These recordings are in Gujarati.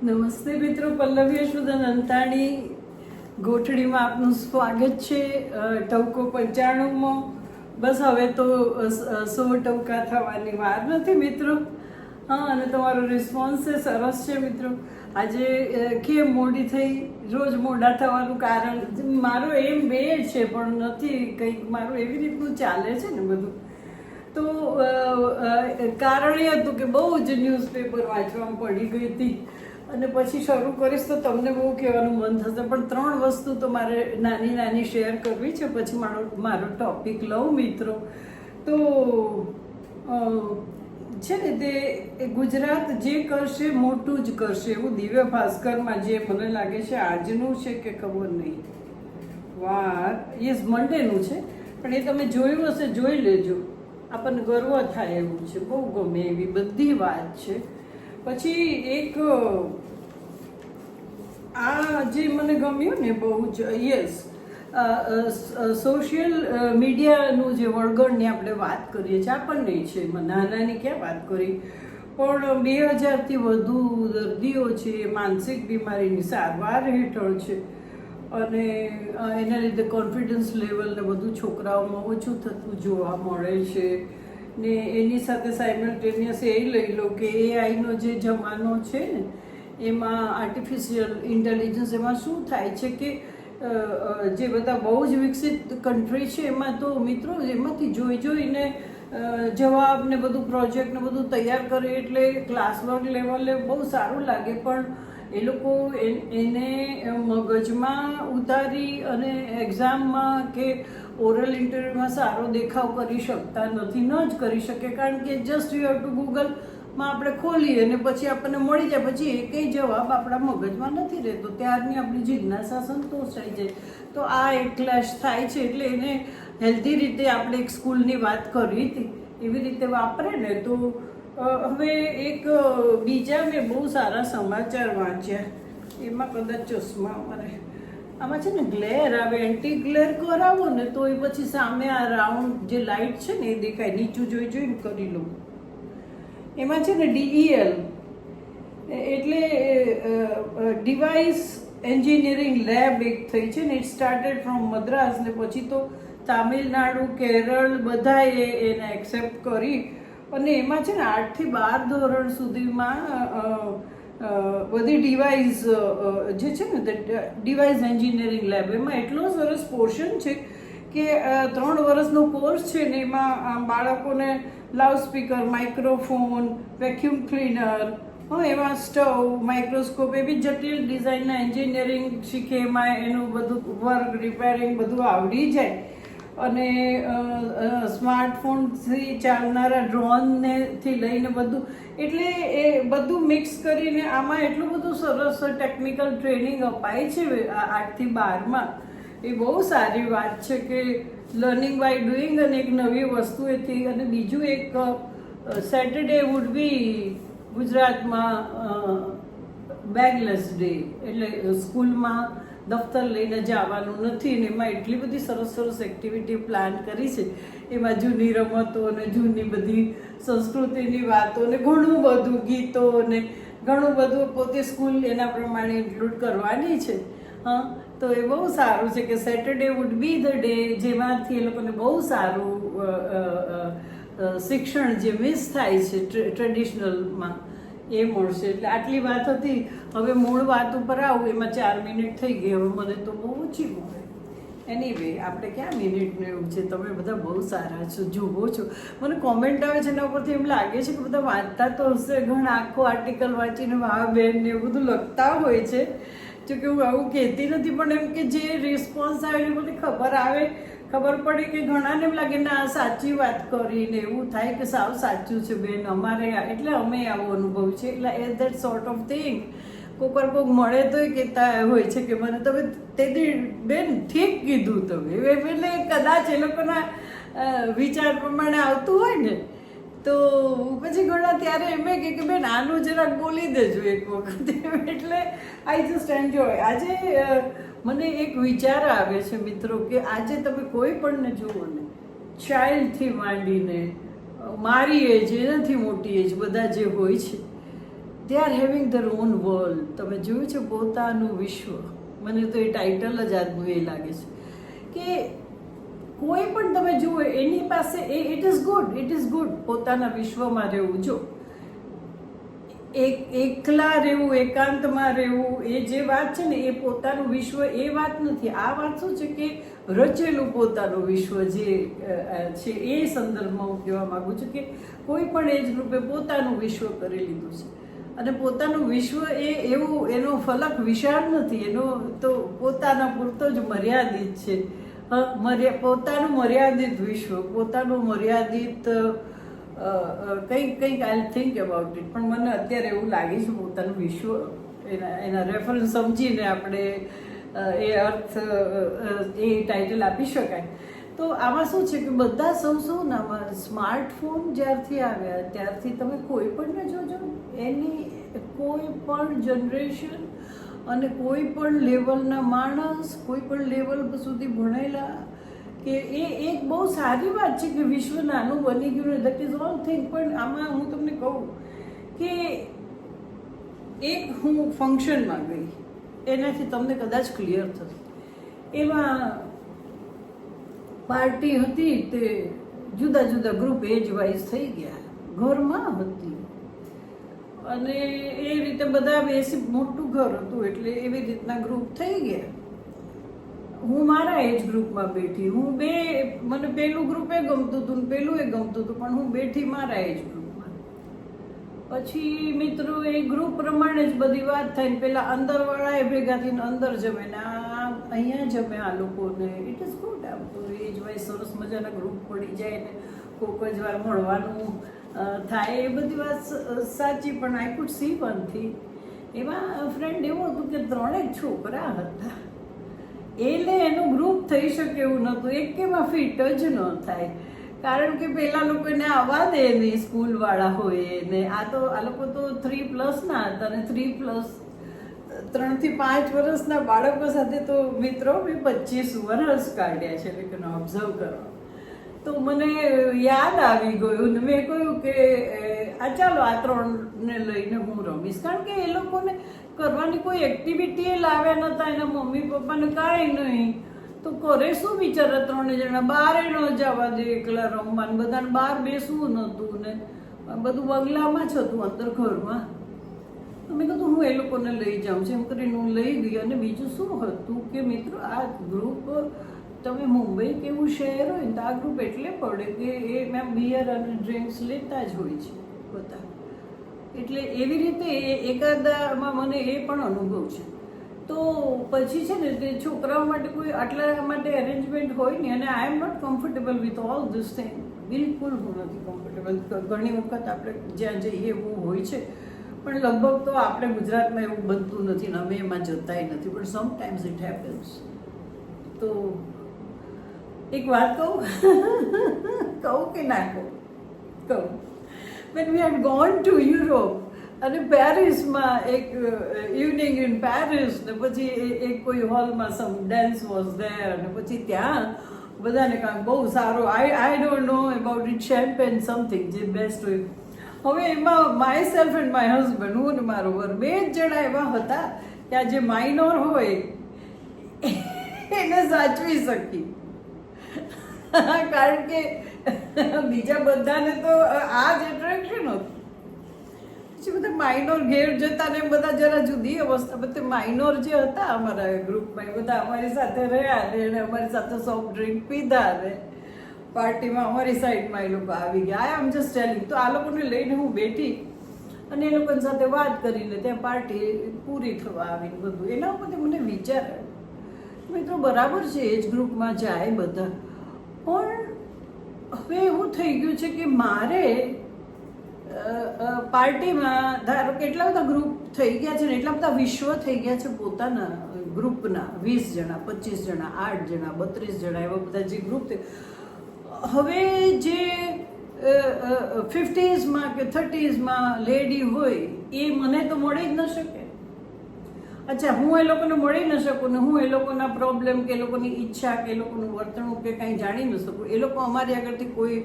નમસ્તે મિત્રો, પલ્લવી અશ્વદન અંતાણી ગોઠડીમાં આપનું સ્વાગત છે. ટવકો 95માં. બસ હવે તો 100 ટવકા થવાની વાર નથી મિત્રો. હા, અને તમારો રિસ્પોન્સ છે સરસ છે મિત્રો. આજે કેમ મોડી થઈ? રોજ મોડા થવાનું કારણ મારો એમ બે છે પણ નથી, કંઈક મારું એવી રીતનું ચાલે છે ને બધું. તો કારણ એ હતું કે બહુ જ ન્યૂઝપેપર વાંચવામાં પડી ગઈ હતી અને પછી શરૂ કરીશ તો તમને બહુ કહેવાનું મન થશે, પણ 3 વસ્તુ તો મારે નાની નાની શેર કરવી છે, પછી મારો ટોપિક લઉં મિત્રો. તો છે ને તે ગુજરાત જે કરશે મોટું જ કરશે એવું દિવ્ય ભાસ્કરમાં જે મને લાગે છે આજનું છે કે ખબર નહીં, વાર યસ મંડેનું છે, પણ એ તમે જોયું હશે, જોઈ લેજો. આપણને ગર્વ થાય એવું છે, બહુ ગમે એવી બધી વાત છે. પછી એક આ જે મને ગમ્યું ને બહુ જ, યસ, સોશિયલ મીડિયાનું જે વળગણની આપણે વાત કરીએ છીએ, આપણને છે નાનાની ક્યાં વાત કરી, પણ 2000થી વધુ દર્દીઓ છે માનસિક બીમારીની સારવાર હેઠળ છે અને એના લીધે કોન્ફિડન્સ લેવલ ને બધું છોકરાઓમાં ઓછું થતું જોવા મળે છે. ને એની સાથે સાયમલ્ટેનિયસ એ લઈ લો કે એઆઈનો જે જમાનો છે ને, એમાં આર્ટિફિશિયલ ઇન્ટેલિજન્સ, એમાં શું થાય છે કે જે બધા બહુ જ વિકસિત કન્ટ્રી છે એમાં તો મિત્રો એમાંથી જોઈને જવાબ ને બધું પ્રોજેક્ટ ને બધું તૈયાર કરે એટલે ક્લાસવર્ક લેવલે બહુ સારું લાગે, પણ એ લોકો એને મગજમાં ઉતારી અને એક્ઝામમાં કે ઓરલ ઇન્ટરવ્યુમાં સારો દેખાવ કરી શકતા નથી, ન જ કરી શકે, કારણ કે જસ્ટ યુ હેવ ટુ ગૂગલમાં આપણે ખોલીએ અને પછી આપણને મળી જાય, પછી એકેય જવાબ આપણા મગજમાં નથી રહેતો, ત્યારની આપણી જિજ્ઞાસા સંતોષ થઈ જાય. તો આ એક ક્લેશ થાય છે, એટલે એને હેલ્ધી રીતે આપણે એક સ્કૂલની વાત કરી હતી એવી રીતે વાપરે ને તો. હવે એક બીજા મેં બહુ સારા સમાચાર વાંચ્યા, એમાં કદાચ ચશ્મા અમારે આમાં છે ને ગ્લેર આવે, એન્ટી ગ્લેર કરાવો ને તો એ પછી સામે આ રાઉન્ડ જે લાઇટ છે ને એ દેખાય, નીચું જોઈને કરી લો. એમાં છે ને DEL એટલે ડિવાઇસ એન્જિનિયરિંગ લેબ એક થઈ છે ને, ઇટ સ્ટાર્ટેડ ફ્રોમ મદ્રાસ ને પછી તો તામિલનાડુ, કેરળ બધાએ એને એક્સેપ્ટ કરી અને એમાં છે ને 8 થી 12 ધોરણ સુધીમાં બધી ડિવાઇસ જે છે ને ડિવાઇસ એન્જિનિયરિંગ લેબ, એમાં એટલો સરસ પોર્શન છે કે 3 વર્ષનો કોર્સ છે ને એમાં બાળકોને લાઉડસ્પીકર, માઇક્રોફોન, વેક્યુમ ક્લીનર, એમાં સ્ટવ, માઇક્રોસ્કોપ, એવી જટિલ ડિઝાઇનના એન્જિનિયરિંગ શીખે, એમાં એનું બધું વર્ક, રિપેરિંગ બધું આવડી જાય અને સ્માર્ટફોનથી ચાલનારા ડ્રોનથી લઈને બધું, એટલે એ બધું મિક્સ કરીને આમાં એટલું બધું સરસ ટેકનિકલ ટ્રેનિંગ અપાય છે 8 થી 12માં. એ બહુ સારી વાત છે કે લર્નિંગ બાય ડુઈંગ, અને એક નવી વસ્તુ એથી. અને બીજું એક સેટરડે વુડ બી ગુજરાતમાં બેગલેસ ડે, એટલે સ્કૂલમાં દફતર લઈને જવાનું નથી ને એમાં એટલી બધી સરસ સરસ એક્ટિવિટી પ્લાન કરી છે. એમાં જૂની રમતો અને જૂની બધી સંસ્કૃતિની વાતો ને ઘણું બધું, ગીતો ને ઘણું બધું પોતે સ્કૂલ એના પ્રમાણે ઇન્ક્લુડ કરવાની છે. હા, તો એ બહુ સારું છે કે Saturday would be the day જેમાંથી એ લોકોને બહુ સારું શિક્ષણ જે મિસ થાય છે ટ્રેડિશનલમાં એ મળશે. એટલે આટલી વાત હતી. હવે મૂળ વાત ઉપર આવું, એમાં 4 મિનિટ થઈ ગઈ, હવે મને તો બહુ ઓછી મળે. એનીવે, આપણે ક્યાં મિનિટનું એવું છે, તમે બધા બહુ સારા છો, જુઓ છો, મને કોમેન્ટ આવે છે એના ઉપરથી એમ લાગે છે કે બધા વાંચતા તો હશે, ઘણા આખો આર્ટિકલ વાંચીને વાહ બેન ને એવું બધું લખતા હોય છે. જોકે હું આવું કહેતી નથી, પણ એમ કે જે રિસ્પોન્સ આવે એ મને ખબર પડે કે ઘણાને એમ લાગે ના સાચી વાત કરીને એવું થાય કે સાવ સાચું છે બેન, અમારે એટલે અમે આવો અનુભવ છે, એટલે એ દેટ સોર્ટ ઓફ થિંગ. કોક મળે તો કહેતા હોય છે કે મને તમે તેથી બેન ઠીક કીધું તમે, એટલે કદાચ એ લોકોના વિચાર પ્રમાણે આવતું હોય ને તો પછી ઘણા ત્યારે એમ કે બેન આનું જરાક બોલી દેજો એક વખત, એટલે આઈ જસ્ટ એન્જોય. આજે મને એક વિચાર આવે છે મિત્રો કે આજે તમે કોઈ પણને જુઓ ને, ચાઇલ્ડથી માંડીને મારી એજ, એનાથી મોટી એજ, બધા જે હોય છે they are having their own world. તમે જોયું છે પોતાનું વિશ્વ. મને તો એ ટાઇટલ જ આજનું એ લાગે છે કે કોઈ પણ તમે જુઓ એની પાસે ઇટ ઇઝ ગુડ પોતાના વિશ્વમાં રહેવું. જો એકલા રહેવું, એકાંતમાં રહેવું, એ જે વાત છે ને એ પોતાનું વિશ્વ એ વાત નથી. આ વાત શું છે કે રચેલું પોતાનું વિશ્વ જે છે એ સંદર્ભમાં હું કહેવા માંગુ છું કે કોઈ પણ એજ ગ્રુપે પોતાનું વિશ્વ કરી લીધું છે. અને પોતાનું વિશ્વ એ એવું, એનો ફલક વિશાળ નથી, એનો તો પોતાના પૂરતો જ મર્યાદિત છે. પોતાનું મર્યાદિત વિશ્વ, પોતાનું મર્યાદિત કંઈક આઈ થિંક અબાઉટ ઇટ. પણ મને અત્યારે એવું લાગે છે પોતાનું વિશ્વ એના રેફરન્સ સમજીને આપણે એ અર્થ એ ટાઇટલ આપી શકાય. તો આમાં શું છે કે બધા સૌ નામાં સ્માર્ટફોન જ્યારથી આવ્યા ત્યારથી તમે કોઈ પણને જોજો, એની કોઈ પણ જનરેશન અને કોઈ પણ લેવલના માણસ, કોઈ પણ લેવલ સુધી ભણેલા કે એ એક બહુ સારી વાત છે કે વિશ્વ નાનું બની ગયું ને દેટ ઇઝ ઓલ થિંગ. પણ આમાં હું તમને કહું કે એક હું ફંક્શનમાં ગઈ, એનાથી તમને કદાચ ક્લિયર થશે. એમાં પાર્ટી હતી, તે જુદા જુદા ગ્રુપ એજ વાઇઝ થઈ ગયા, ઘરમાં હતી અને એ રીતે બધા બેસી, મોટું ઘર હતું એટલે એવી રીતના ગ્રુપ થઈ ગયા. હું મારા એજ ગ્રુપમાં બેઠી, મને પેલું ગ્રુપ એ ગમતું હતું ને પેલું એ ગમતું હતું, પણ હું બેઠી મારા એજ ગ્રુપમાં. પછી મિત્રો એ ગ્રુપ પ્રમાણે જ બધી વાત થાય ને પેલા અંદરવાળા એ ભેગા થઈને અંદર જમે ને અહીંયા જમે આ લોકોને. It is good. આમ તો એજ વાઇઝ સરસ મજાના ગ્રુપ પડી જાય ને કોઈક જ વાર મળવાનું થાય, એ બધી વાત સાચી. પણ I could C one thing, એમાં ફ્રેન્ડ એવું હતું કે 3 છોકરા હતા, એટલે એનું ગ્રુપ થઈ શકે એવું નહોતું, એકેમાં ફિટ જ ન થાય. કારણ કે પેલા લોકોને આવવા દે નહીં, સ્કૂલવાળા હોય ને આ લોકો તો 3+ ના હતા ને 3 થી 5 વર્ષના બાળકો સાથે તો મિત્રો મેં 25 વર્ષ કાઢ્યા છે, એટલે ઓબ્ઝર્વ કરો. તો મને યાદ આવી ગયું ને મેં કહ્યું કે ચાલો આ 3ને લઈને હું રમીશ. કારણ કે એ લોકોને કરવાની કોઈ એક્ટિવિટી લાવ્યા નહોતા, એના મમ્મી પપ્પાને કાંઈ નહીં, તો કરે શું બિચારા 3 જણા? બહાર ન જવા દે એકલા રમવાનું, બધાને બહાર બેસવું નહોતું ને બધું બંગલામાં જ હતું, અંદર ઘરમાં. તો મેં કીધું હું એ લોકોને લઈ જાઉં છું, એમ કરીને હું લઈ ગઈ. અને બીજું શું હતું કે મિત્રો આ ગ્રુપ, તમે મુંબઈ કેવું શહેર હોય ને તો આ ગ્રુપ એટલે પડે કે એ મેં બિયર અને ડ્રિંક્સ લેતા જ હોય છે બધા. એટલે એવી રીતે એકાદામાં મને એ પણ અનુભવ છે. તો પછી છે ને તે છોકરાઓ માટે કોઈ આટલા માટે અરેન્જમેન્ટ હોય ને, અને I am not comfortable with all this thing. બિલકુલ હું નથી કમ્ફર્ટેબલ. ઘણી વખત આપણે જ્યાં જઈએ એવું હોય છે, પણ લગભગ તો આપણે ગુજરાતમાં એવું બનતું નથી ને અમે એમાં જતાય નથી, પણ સમટાઈમ્સ ઇટ હેપન્સ. તો એક વાત કહું કે ના કહું? when we had gone to Europe અને પેરિસમાં એક ઇવનિંગ ઇન પેરિસ, ને પછી એક કોઈ હોલમાં સમ ડાન્સ વોઝ ધેર, અને પછી ત્યાં બધાને કાંઈક બહુ સારો I don't know about it champagne something જે બેસ્ટ હોય. હવે એમાં myself and my husband, હું ને મારો વર, 2 જ જણા એવા હતા કે આ જે માઇનોર હોય એને સાચવી શકી. કારણ કે બીજા બધાને તો આ જ એટ્રેક્શન હતું. પછી બધા માઇનોર ઘેર જતા ને બધા જરા જુદી અવસ્થા. બધા માઇનોર જે હતા અમારા ગ્રુપમાં એ બધા અમારી સાથે રહ્યા ને એને અમારી સાથે સોફ્ટ ડ્રિંક પીધા ને પાર્ટીમાં અમારી સાઈડમાં એ લોકો આવી ગયા. આઈ એમ જસ્ટ ટેલિંગ. તો આ લોકોને લઈને હું બેઠી અને એ લોકોની સાથે વાત કરીને ત્યાં પાર્ટી પૂરી થવા આવી બધું. એના ઉપરથી મને વિચાર આવ્યો, મિત્રો બરાબર છે એજ ગ્રુપમાં જાય બધા, પણ હવે એવું થઈ ગયું છે કે મારે પાર્ટીમાં ધારો કે એટલા બધા ગ્રુપ થઈ ગયા છે ને, એટલા બધા વિશ્વ થઈ ગયા છે પોતાના ગ્રુપના, 20 જણા, 25 જણા, 8 જણા, 32 જણા, એવા બધા જે ગ્રુપ. હવે જે 50sમાં કે 30sમાં લેડી હોય એ મને તો મળી જ ન શકે. અચ્છા, હું એ લોકોને મળી ન શકું ને હું એ લોકોના પ્રોબ્લેમ કે એ લોકોની ઈચ્છા કે એ લોકોનું વર્તણૂક કે કંઈ જાણી ન શકું. એ લોકો અમારી આગળથી કોઈ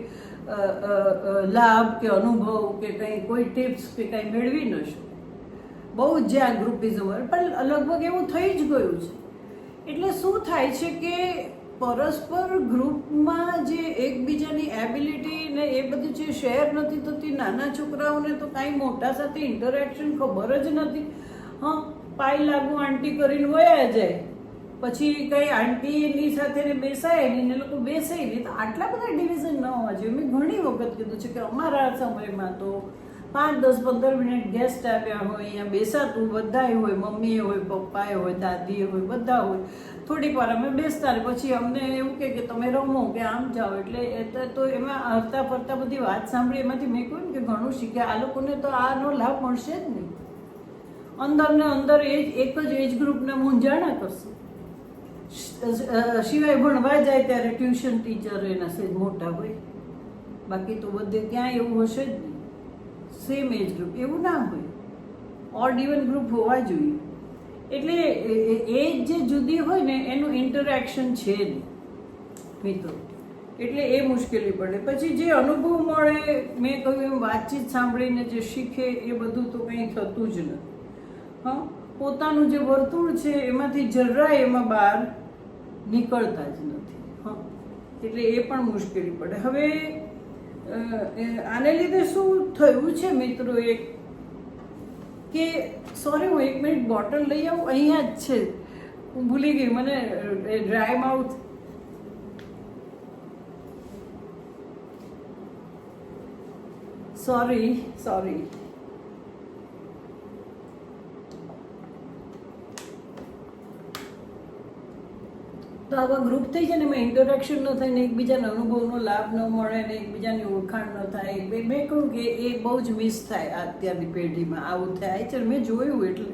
લાભ કે અનુભવ કે કંઈ કોઈ ટિપ્સ કે કંઈ મેળવી ન શકે. બહુ જ જ્યાં ગ્રુપિઝમ હોય, પણ લગભગ એવું થઈ જ ગયું છે. એટલે શું થાય છે કે પરસ્પર ગ્રુપમાં જે એકબીજાની એબિલિટી ને એ બધી જે શેર નથી થતી, નાના છોકરાઓને તો કાંઈ મોટા સાથે ઇન્ટરેક્શન ખબર જ નથી. હા, પાય લાગુ આંટી કરીને વયા જાય, પછી કંઈ આંટીની સાથે બેસાય નહીં ને લોકો બેસાય નહીં. તો આટલા બધા ડિવિઝન ન હોવા જોઈએ. મેં ઘણી વખત કીધું છે કે અમારા સમયમાં તો 5, 10, 15 મિનિટ ગેસ્ટ આવ્યા હોય, અહીંયા બેસાતું બધાય હોય, મમ્મીએ હોય, પપ્પાએ હોય, દાદીએ હોય, બધા હોય. થોડીક વાર અમે બેસતા, પછી અમને એવું કે તમે રમો કે આમ જાઓ. એટલે તો એમાં હરતા ફરતા બધી વાત સાંભળી, એમાંથી મેં કહ્યું કે ઘણું શીખ્યા. આ લોકોને તો આનો લાભ મળશે જ નહીં. અંદર ને અંદર એક જ એજ ગ્રુપના મૂંઝાણા કરશે. સિવાય ભણવા જાય ત્યારે ટ્યુશન ટીચર એના સેજ મોટા હોય, બાકી તો બધે ક્યાંય એવું હશે જ નહીં. સેમ એજ ગ્રુપ એવું ના હોય, ઓડ ઇવન ગ્રુપ હોવા જોઈએ. એટલે એજ જે જુદી હોય ને એનું ઇન્ટરેક્શન છે નહીં મિત્રો, એટલે એ મુશ્કેલી પડે. પછી જે અનુભવ મળે, મેં કહ્યું એમ વાતચીત સાંભળીને જે શીખે એ બધું તો કંઈ થતું જ નથી. હા, પોતાનું જે વર્તુળ છે એમાંથી જરાય એમાં બહાર નીકળતા જ નથી. હા, એટલે એ પણ મુશ્કેલી પડે. હવે આને લીધે શું થયું છે મિત્રો, એક કે સોરી હું 1 મિનિટ બોટલ લઈ આવું, અહીંયા જ છે, હું ભૂલી ગઈ, મને ડ્રાય માઉથ. સોરી. તો આવા ગ્રુપ થઈ જાય ને એમાં ઇન્ટરેક્શન ન થાય ને એકબીજાના અનુભવનો લાભ ન મળે ને એકબીજાની ઓળખાણ ન થાય. મેં કહ્યું કે એ બહુ જ મિસ થાય અત્યારની પેઢીમાં. આવું થાય છે, મેં જોયું. એટલે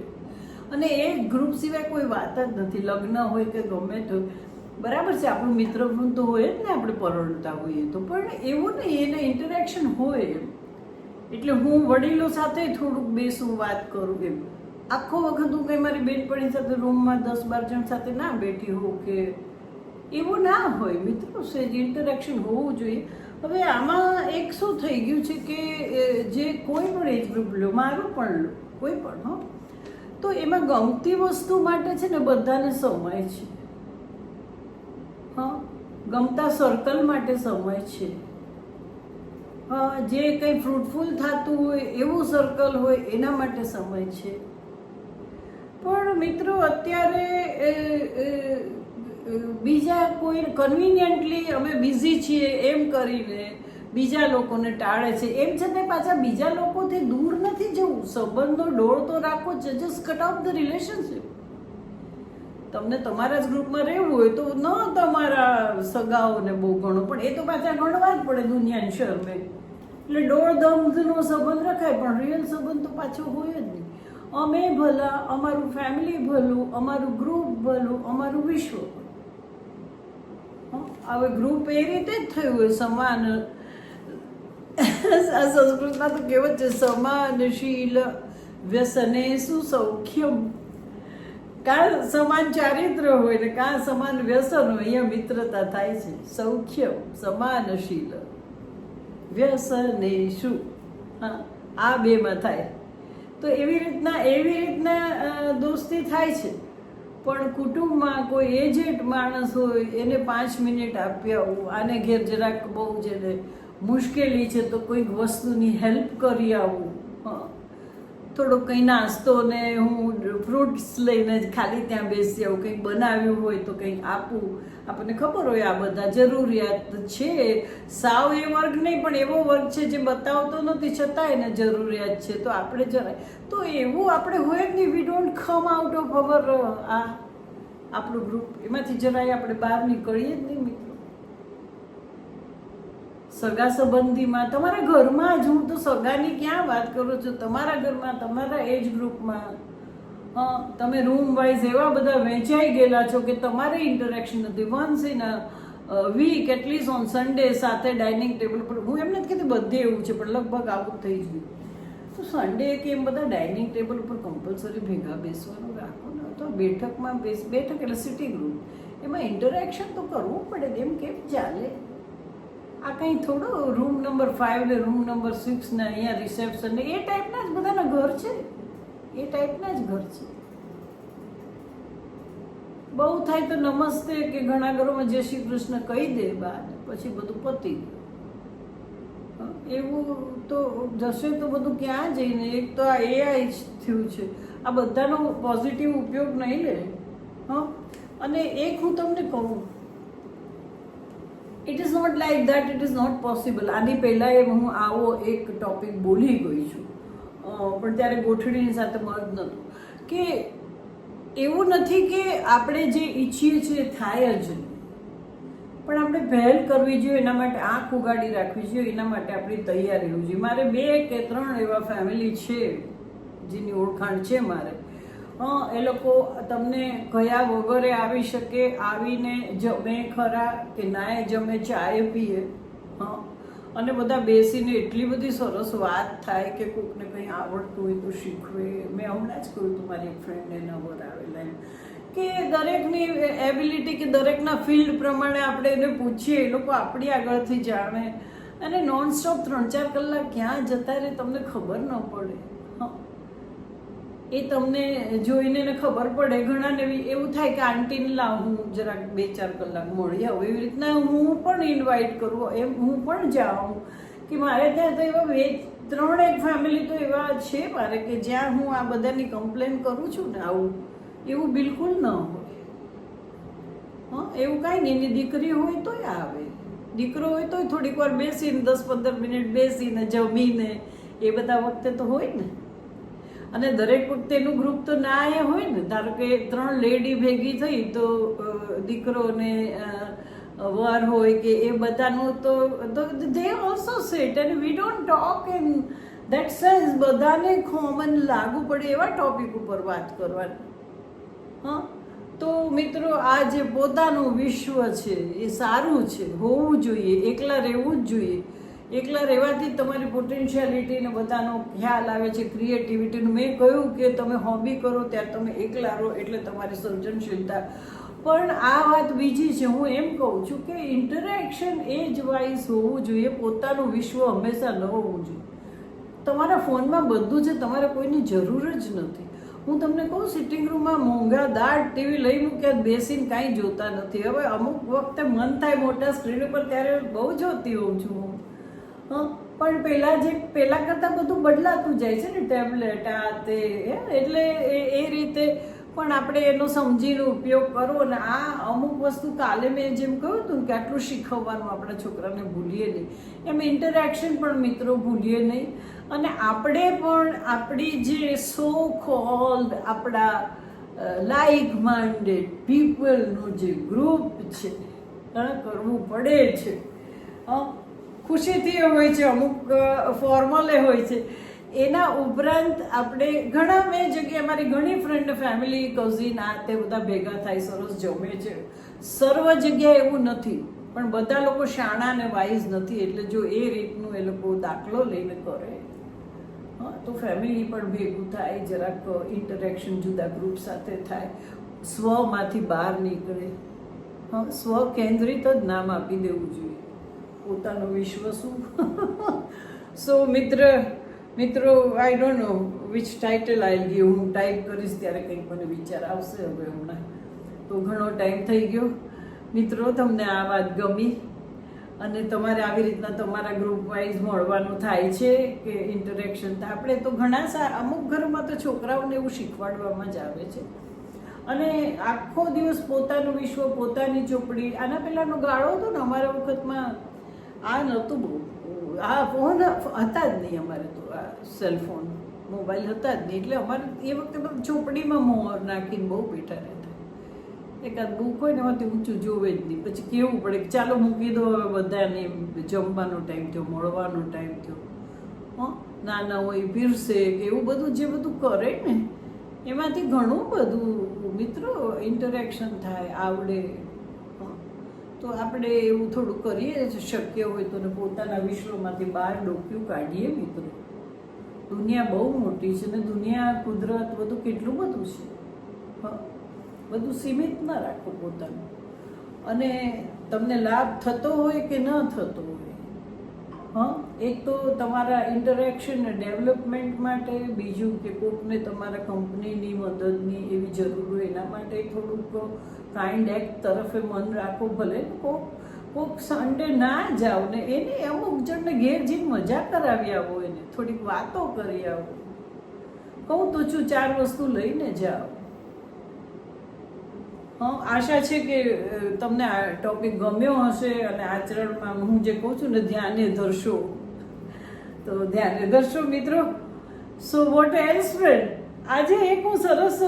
અને એ ગ્રુપ સિવાય કોઈ વાત જ નથી. લગ્ન હોય કે ગમે તો બરાબર છે, આપણું મિત્રવૃંદ તો હોય જ ને, આપણે પરણતા હોઈએ તો, પણ એવું નહીં, એને ઇન્ટરેક્શન હોય એમ. એટલે હું વડીલો સાથે થોડુંક બેસું, વાત કરું એમ. આખો વખત હું કંઈ મારી બેનપણી સાથે રૂમમાં 10-12 જણ સાથે ના બેઠી હોઉં કે એવું ના હોય મિત્રો. સેજ ઇન્ટરેક્શન હોવું જોઈએ. હવે આમાં એક શું થઈ ગયું છે કે જે કોઈ પણ એજ ગ્રુપ લો, મારું પણ લો, કોઈ પણ, હો, તો એમાં ગમતી વસ્તુ માટે છે ને બધાને સમય છે. હા, ગમતા સર્કલ માટે સમય છે. હા, જે કંઈ ફ્રૂટફુલ થતું હોય એવું સર્કલ હોય એના માટે સમય છે. પણ મિત્રો અત્યારે બીજા કોઈ કન્વિનિયન્ટલી અમે બિઝી છીએ એમ કરીને બીજા લોકોને ટાળે છે. એમ છતાં પાછા બીજા લોકોથી દૂર નથી જવું, સંબંધનો ડોળ તો રાખવો છે. Just cut off the relationship. તમને તમારા જ ગ્રુપમાં રહેવું હોય તો ન તમારા સગાઓને બહુ ગણો, પણ એ તો પાછા ગણવા જ પડે દુનિયાની શરમે. એટલે દોડધમનો સંબંધ રખાય, પણ રિયલ સંબંધ તો પાછો હોય જ નહીં. અમે ભલા, અમારું ફેમિલી ભલું, અમારું ગ્રુપ ભલું, અમારું વિશ્વ. હવે ગ્રુપ એ રીતે જ થયું હોય, સમાન. સંસ્કૃતમાં તો કહેવત છે, સમાનશીલ વ્યસને સુસૌખ્યમ. કાં સમાન ચારિત્ર હોય ને કાં સમાન વ્યસન હોય, અહીંયા મિત્રતા થાય છે. સૌખ્યમ સમાનશીલ વ્યસને શું, હા, આ બેમાં થાય. તો એવી રીતના દોસ્તી થાય છે. પણ કુટુંબમાં કોઈ એજેડ માણસ હોય, એને 5 મિનિટ આપ્યા આવું, આને ઘેર જરાક બહુ જેને મુશ્કેલી છે તો કોઈક વસ્તુની હેલ્પ કરી આવું. હા, થોડો કંઈ નાસ્તો ને હું ફ્રૂટ્સ લઈને જ ખાલી ત્યાં બેસી આવું, કંઈક બનાવ્યું હોય તો કંઈક આપવું. આપણને ખબર હોય આ બધા જરૂરિયાત છે. સાવ એ વર્ગ નહીં, પણ એવો વર્ગ છે જે બતાવતો નથી છતાં એને જરૂરિયાત છે. તો આપણે જરાય તો એવું આપણે હોય જ નહીં. We don't come out of our આપણું ગ્રુપ, એમાંથી જરાય આપણે બહાર નીકળીએ જ નહીં મિત્રો. સગા સંબંધીમાં, તમારા ઘરમાં જ, હું તો સગાની ક્યાં વાત કરું છું, તમારા ઘરમાં, તમારા એજ ગ્રુપમાં તમે રૂમ વાઇઝ એવા બધા વહેંચાઈ ગયેલા છો કે તમારે ઇન્ટરેક્શન નથી. Once in week at least on Sunday સાથે ડાઇનિંગ ટેબલ પર, હું એમ નથી કહેતી બધે એવું છે, પણ લગભગ આવું થઈ જ ગયું. તો સન્ડે કે એમ બધા ડાઇનિંગ ટેબલ ઉપર કમ્પલસરી ભેગા બેસવાનું રાખો ને. તો બેઠકમાં બેઠક એટલે સિટિંગ રૂમ, એમાં ઇન્ટરેક્શન તો કરવું પડે. એમ કેમ ચાલે? આ કંઈ થોડો રૂમ નંબર 5 ને રૂમ નંબર 6 ને અહીંયા રિસેપ્શન ને એ ટાઈપના જ બધાના ઘર છે. એ ટાઈપના જ ઘર છે. બહુ થાય તો નમસ્તે કે ઘણા ઘરોમાં જય શ્રી કૃષ્ણ કહી દે બાદ પછી બધું પતી ગયું. એવું તો જશે તો બધું ક્યાં જઈને? એક તો આ એઆઈ જ થયું છે, આ બધાનો પોઝિટિવ ઉપયોગ નહીં લે. અને એક હું તમને કહું, it is not like that, it is not possible. આની પહેલાં હું આવો એક ટોપિક બોલી ગઈ છું, પણ ત્યારે ગોઠડીની સાથે મત નહોતું કે એવું નથી કે આપણે જે ઈચ્છીએ છીએ થાય જ નહીં, પણ આપણે પહેલ કરવી જોઈએ, એના માટે આંખ ઉગાડી રાખવી જોઈએ, એના માટે આપણી તૈયાર રહેવું જોઈએ. મારે 2 કે 3 એવા ફેમિલી છે જેની ઓળખાણ છે મારે. એ લોકો તમને કયા વગરે આવી શકે, આવીને જમે ખરા કે નાય જમે, ચાય પીએ, અને બધા બેસીને એટલી બધી સરસ વાત થાય કે કોઈકને કંઈ આવડતું હોય તો શીખવે. મેં હમણાં જ કહ્યું હતું મારી એક ફ્રેન્ડને નંબર આવેલા એમ કે દરેકની એબિલિટી કે દરેકના ફિલ્ડ પ્રમાણે આપણે એને પૂછીએ, એ લોકો આપણી આગળથી જાણે, અને નોનસ્ટોપ 3-4 કલાક ક્યાં જતા રહે તમને ખબર ન પડે. એ તમને જોઈને ને ખબર પડે. ઘણાને એવું થાય કે આંટીને લાવ હું જરાક 2-4 કલાક મળી આવું, એવી રીતના હું પણ ઇન્વાઇટ કરું, એમ હું પણ જાઉં કે મારે ત્યાં તો એવા 2-3 એક ફેમિલી તો એવા છે મારે કે જ્યાં હું આ બધાની કમ્પ્લેન કરું છું ને, આવું એવું બિલકુલ ન હોય. એવું કાંઈ નહીં. એની દીકરી હોય તોય આવે, દીકરો હોય તોય થોડીક વાર બેસીને 10-15 મિનિટ બેસીને જમીને એ બધા વખતે તો હોય ને. અને દરેક વખતે એનું ગ્રુપ તો ના એ હોય ને. ધારો કે 3 લેડી ભેગી થઈ તો દીકરો ને વર હોય કે એ બધાનું તો દે ઓલ્સો સેટ, અને we don't talk in that sense. બધાને કોમન લાગુ પડે એવા ટોપિક ઉપર વાત કરવાની. તો મિત્રો, આ જે પોતાનું વિશ્વ છે એ સારું છે, હોવું જોઈએ, એકલા રહેવું જ જોઈએ. એકલા રહેવાથી તમારી પોટેન્શિયાલિટીને બધાનો ખ્યાલ આવે છે, ક્રિએટિવિટીનું. મેં કહ્યું કે તમે હોબી કરો ત્યારે તમે એકલા રહો એટલે તમારી સર્જનશીલતા. પણ આ વાત બીજી છે. હું એમ કહું છું કે ઇન્ટરેક્શન એજ વાઇઝ હોવું જોઈએ. પોતાનું વિશ્વ હંમેશા ન હોવું જોઈએ. તમારા ફોનમાં બધું છે, તમારે કોઈની જરૂર જ નથી. હું તમને કહું, સિટિંગ રૂમમાં મોંઘા દાટ ટીવી લઈ મૂક્યા, બેસીને કાંઈ જોતા નથી. હવે અમુક વખતે મન થાય મોટા સ્ક્રીન ઉપર ત્યારે બહુ જોતી હોઉં છું હું. પણ પહેલાં કરતાં બધું બદલાતું જાય છે ને, ટેબ્લેટ આ તે, એટલે એ રીતે પણ આપણે એનો સમજીને ઉપયોગ કરવો. ને આ અમુક વસ્તુ કાલે મેં જેમ કહ્યું હતું કે આટલું શીખવવાનું આપણા છોકરાને ભૂલીએ નહીં, એમ ઇન્ટરેક્શન પણ મિત્રો ભૂલીએ નહીં. અને આપણે પણ આપણી જે સો કોલ્ડ આપણા લાઇક માઇન્ડેડ પીપલનું જે ગ્રુપ છે કરવું પડે છે. ખુશીથી હોય છે, અમુક ફોર્મલે હોય છે. એના ઉપરાંત આપણે ઘણા, મેં જગ્યાએ મારી ઘણી ફ્રેન્ડ, ફેમિલી, કઝિન આ તે બધા ભેગા થાય, સરસ જમે છે. સર્વ જગ્યાએ એવું નથી, પણ બધા લોકો શાણા ને વાઇઝ નથી. એટલે જો એ રીતનું એ લોકો દાખલો લઈને કરે તો ફેમિલી પણ ભેગું થાય, જરાક ઇન્ટરેક્શન જુદા ગ્રુપ સાથે થાય, સ્વમાંથી બહાર નીકળે. સ્વ કેન્દ્રિત જ નામ આપી દેવું જોઈએ, પોતાનું વિશ્વ શું. સો મિત્રો, આઈ don't no which title I give. હું ટાઈપ કરીશ ત્યારે કંઈક મને વિચાર આવશે. હવે હમણાં તો ઘણો ટાઈમ થઈ ગયો. મિત્રો, તમને આ વાત ગમી અને તમારે આવી રીતના તમારા ગ્રુપ વાઇઝ મળવાનું થાય છે કે ઇન્ટરેક્શન થાય. આપણે તો ઘણા અમુક ઘરોમાં તો છોકરાઓને એવું શીખવાડવામાં જ આવે છે. અને આખો દિવસ પોતાનું વિશ્વ, પોતાની ચોપડી. આના પહેલાંનો ગાળો હતો ને અમારા વખતમાં આ નહોતું બહુ, આ ફોન હતા જ નહીં અમારે તો, આ સેલફોન મોબાઈલ હતા જ નહીં. એટલે અમારે એ વખતે ચોપડીમાં મોહર નાખીને બહુ બેઠા રહેતા. એકાદ બુક હોય ને એમાંથી ઊંચું જોવે જ નહીં. પછી કહેવું પડે કે ચાલો મૂકી દો, હવે બધાને જમવાનો ટાઈમ થયો, મળવાનો ટાઈમ થયો. નાના હોય પીરસે કે એવું બધું જે બધું કરે ને, એમાંથી ઘણું બધું મિત્રો ઇન્ટરેક્શન થાય, આવડે. તો આપણે એવું થોડું કરીએ, શક્ય હોય તો પોતાના વિશ્વમાંથી બહાર ડોક્યું કાઢીએ મિત્રો. દુનિયા બહુ મોટી છે ને, દુનિયા, કુદરત બધું કેટલું બધું છે. બધું સીમિત ના રાખો પોતાનું. અને તમને લાભ થતો હોય કે ન થતો હોય, હા, એક તો તમારા ઇન્ટરેક્શન ને ડેવલપમેન્ટ માટે, બીજું કે કોકને તમારા કંપનીની મદદની એવી જરૂર હોય એના માટે થોડુંક કાઇન્ડ એક્ટ તરફે મન રાખો. ભલે કોક સન્ડે ના જાઓ ને એને અમુક જણને ઘેર જઈને મજા કરાવી આવો, એને થોડીક વાતો કરી આવો. કહું તો છું 4 વસ્તુ લઈને જાઓ. આશા છે કે તમને આ ટોપિક ગમ્યો હશે અને આચરણમાં હું જે કહું છું ને ધ્યાને ધરશો, તો ધ્યાને ધરશો મિત્રો. સો વોટ એલ્સ ફ્રેન્ડ, આજે એક હું સરસ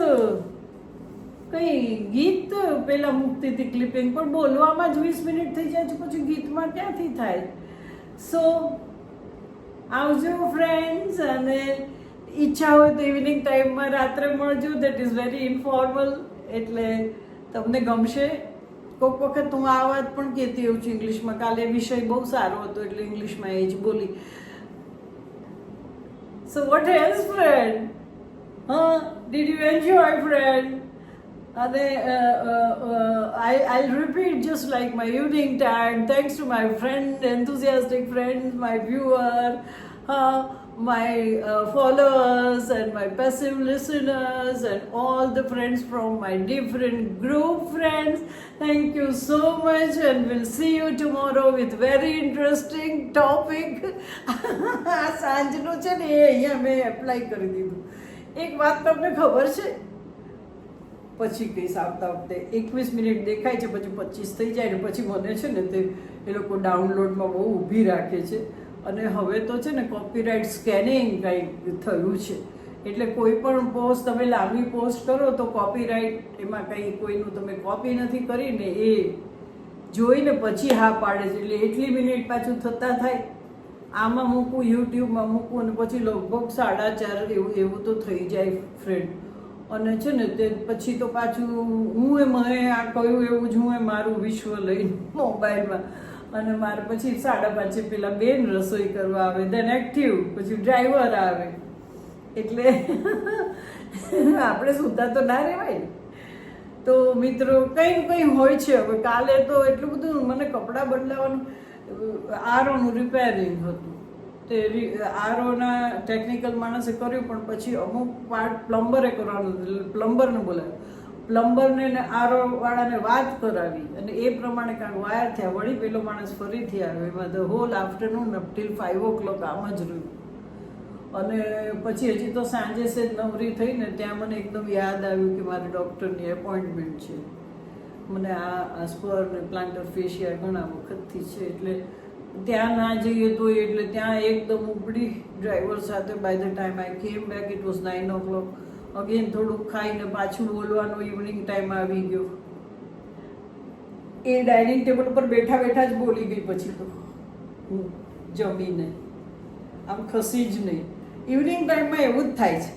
કઈ ગીત પેલા મૂકતી હતી ક્લિપિંગ, પણ બોલવામાં જ 20 મિનિટ થઈ જાય છે, પછી ગીતમાં ક્યાંથી થાય. સો આવજો ફ્રેન્ડ્સ, અને ઈચ્છા હોય તો ઇવનિંગ ટાઈમમાં રાત્રે મળજો. દેટ ઇઝ વેરી ઇન્ફોર્મલ, એટલે તમને ગમશે. કોઈક વખત હું આ વાત પણ કહેતી હોઉં છું ઇંગ્લિશમાં. કાલે વિષય બહુ સારો હતો એટલે ઇંગ્લિશમાં એ જ બોલી. So what else friend, did you enjoy friend? અને I'll repeat just like my evening time. Thanks to my friend, enthusiastic friends, my viewer, my followers and my passive listeners and all the friends from my different group friends. Thank you so much, and we'll see you tomorrow with very interesting topic. સાંજનું છે ને એ અહીંયા મેં એપ્લાય કરી દીધું. એક વાત તમને ખબર છે, પછી કહીશ આવતા વખતે. 21 મિનિટ દેખાય છે, પછી 25 થઈ જાય ને પછી મને છે ને તે એ લોકો ડાઉનલોડમાં બહુ ઊભી રાખે છે. અને હવે તો છે ને કોપીરાઇટ સ્કેનિંગ કંઈક થયું છે, એટલે કોઈ પણ પોસ્ટ તમે લાંબી પોસ્ટ કરો તો કોપીરાઇટ એમાં કંઈ કોઈનું તમે કોપી નથી કરીને એ જોઈને પછી હા પાડે છે. એટલે એટલી મિનિટ પાછું થતા થાય, આમાં મૂકું યુટ્યુબમાં મૂકું અને પછી લગભગ 4:30 એવું તો થઈ જાય ફ્રેન્ડ. અને છે ને તે પછી તો પાછું હું મને આ કહ્યું એવું જ હું મારું વિશ્વ લઈને મોબાઈલમાં, અને મારે પછી 5:30 પેલા બેન રસોઈ કરવા આવે, દેન એક્ટિવ, પછી ડ્રાઈવર આવે, એટલે આપણે સુતા તો ના રહેવાય ને. તો મિત્રો કંઈ હોય છે. હવે કાલે તો એટલું બધું મને કપડાં બદલાવાનું, આરોનું રિપેરિંગ હતું, તે આરોના ટેકનિકલ માણસે કર્યું, પણ પછી અમુક પાર્ટ પ્લમ્બરે કરવાનું, પ્લમ્બરને બોલાવ્યો, પ્લમ્બરને ને આરો વાળાને વાત કરાવી અને એ પ્રમાણે કાંઈક વાયર થયા. વળી પેલો માણસ ફરીથી આવ્યો. એમાં the hall afternoon till 5 o'clock આમ જ રહ્યું. અને પછી હજી તો સાંજે સેજ નવરી થઈને ત્યાં મને એકદમ યાદ આવ્યું કે મારે ડૉક્ટરની એપોઇન્ટમેન્ટ છે. મને આ સ્પર ને પ્લાન્ટર ફેશિયા ઘણા વખતથી છે, એટલે ત્યાં ના જઈએ તો એટલે ત્યાં એકદમ ઉપડી ડ્રાઈવર સાથે. બાય ધ ટાઈમ આઈ કેમ back it was 9 o'clock. Again થોડુંક ખાઈને પાછું બોલવાનો ઇવનિંગ ટાઈમ આવી ગયો. એ ડાઇનિંગ ટેબલ ઉપર બેઠા બેઠા જ બોલી ગઈ પછી તો હું જમીને, આમ ખસી જ નહીં. ઇવનિંગ ટાઈમમાં એવું જ થાય છે.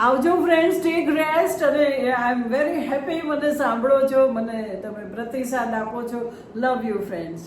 આવજો ફ્રેન્ડ્સ, ટેક રેસ્ટ. અને આઈ એમ વેરી હેપી મને સાંભળો છો, મને તમે પ્રતિસાદ આપો છો. Love you friends.